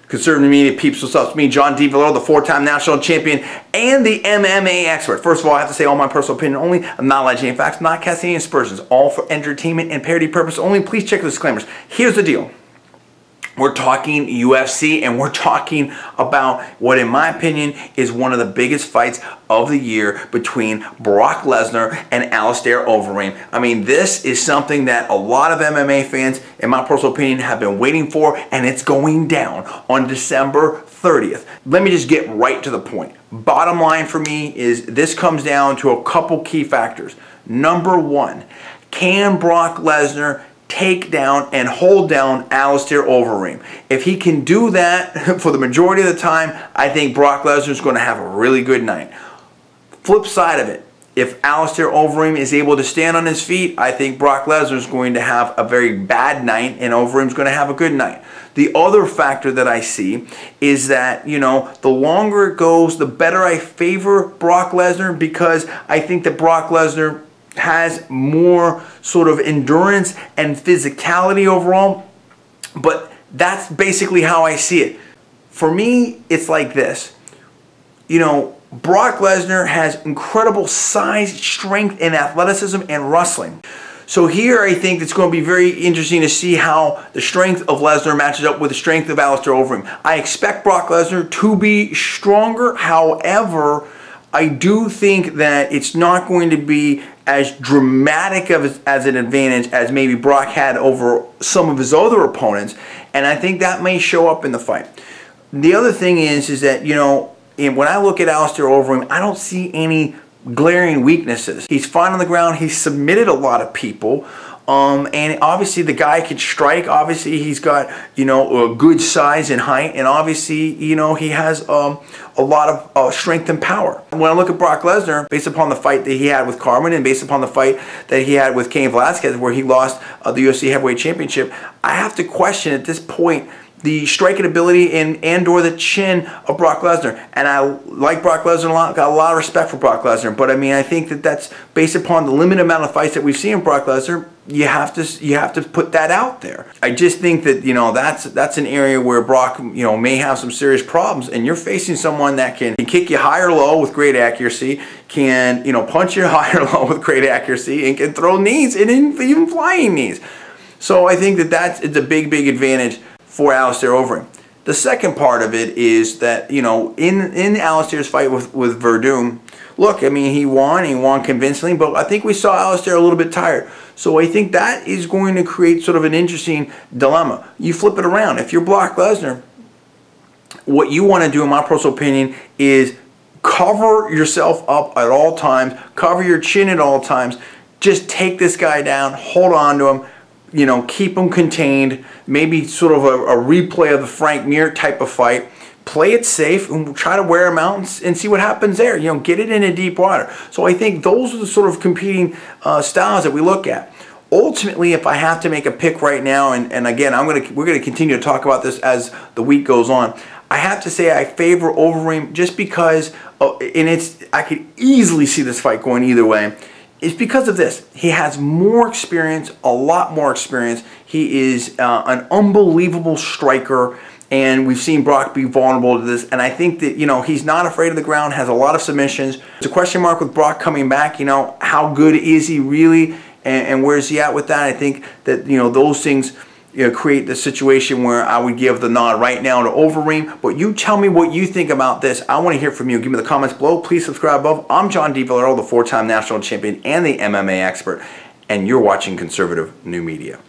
Conservative media peeps, what's up? It's me, John D. Villarreal, the 4-time national champion and the MMA expert. First of all, I have to say all my personal opinion only. I'm not alleging any facts, not casting any aspersions. All for entertainment and parody purpose only. Please check the disclaimers. Here's the deal. We're talking UFC, and we're talking about what, in my opinion, is one of the biggest fights of the year between Brock Lesnar and Alistair Overeem. I mean, this is something that a lot of MMA fans, in my personal opinion, have been waiting for, and it's going down on December 30th. Let me just get right to the point. Bottom line for me is this comes down to a couple key factors. Number one, can Brock Lesnar take down and hold down Alistair Overeem? If he can do that for the majority of the time, I think Brock Lesnar is going to have a really good night. Flip side of it, if Alistair Overeem is able to stand on his feet, I think Brock Lesnar is going to have a very bad night and Overeem's going to have a good night. The other factor that I see is that, you know, the longer it goes, the better I favor Brock Lesnar, because I think that Brock Lesnar has more sort of endurance and physicality overall, but that's basically how I see it. For me, it's like this. You know, Brock Lesnar has incredible size, strength, and athleticism and wrestling. So here I think it's going to be very interesting to see how the strength of Lesnar matches up with the strength of Alistair Overeem. I expect Brock Lesnar to be stronger. However, I do think that it's not going to be as dramatic as an advantage as maybe Brock had over some of his other opponents, and I think that may show up in the fight. The other thing is that, you know, when I look at Alistair Overeem, I don't see any glaring weaknesses. He's fine on the ground. He's submitted a lot of people. And obviously the guy can strike. Obviously he's got, you know, a good size and height, and obviously, you know, he has a lot of strength and power. When I look at Brock Lesnar, based upon the fight that he had with Carmen and based upon the fight that he had with Cain Velasquez, where he lost the UFC Heavyweight Championship, I have to question at this point the striking ability and/or the chin of Brock Lesnar. And I like Brock Lesnar a lot, got a lot of respect for Brock Lesnar, but I mean, I think that that's based upon the limited amount of fights that we've seen Brock Lesnar. You have to put that out there. I just think that, you know, that's an area where Brock, you know, may have some serious problems, and you're facing someone that can kick you high or low with great accuracy, can, you know, punch you high or low with great accuracy, and can throw knees, and even flying knees. So I think that it's a big advantage for Alistair Overeem. The second part of it is that, you know, in Alistair's fight with Verdum, look, I mean, he won convincingly, but I think we saw Alistair a little bit tired. So I think that is going to create sort of an interesting dilemma. You flip it around. If you're Brock Lesnar, what you want to do, in my personal opinion, is cover yourself up at all times, cover your chin at all times, just take this guy down, hold on to him, you know, keep him contained, maybe sort of a replay of the Frank Mir type of fight. Play it safe and try to wear him out and see what happens there. You know, get it into deep water. So I think those are the sort of competing styles that we look at. Ultimately, if I have to make a pick right now, and again, we're gonna continue to talk about this as the week goes on, I have to say I favor Overeem just because, I could easily see this fight going either way. It's because of this. He has more experience, a lot more experience. He is an unbelievable striker, and we've seen Brock be vulnerable to this. And I think that, you know, he's not afraid of the ground, has a lot of submissions. It's a question mark with Brock coming back. You know, how good is he really, and where is he at with that? I think that, you know, those things, you know, create the situation where I would give the nod right now to Overeem. But you tell me what you think about this. I want to hear from you. Give me the comments below. Please subscribe above. I'm John D. Villarreal, the 4-time national champion and the MMA expert, and you're watching Conservative New Media.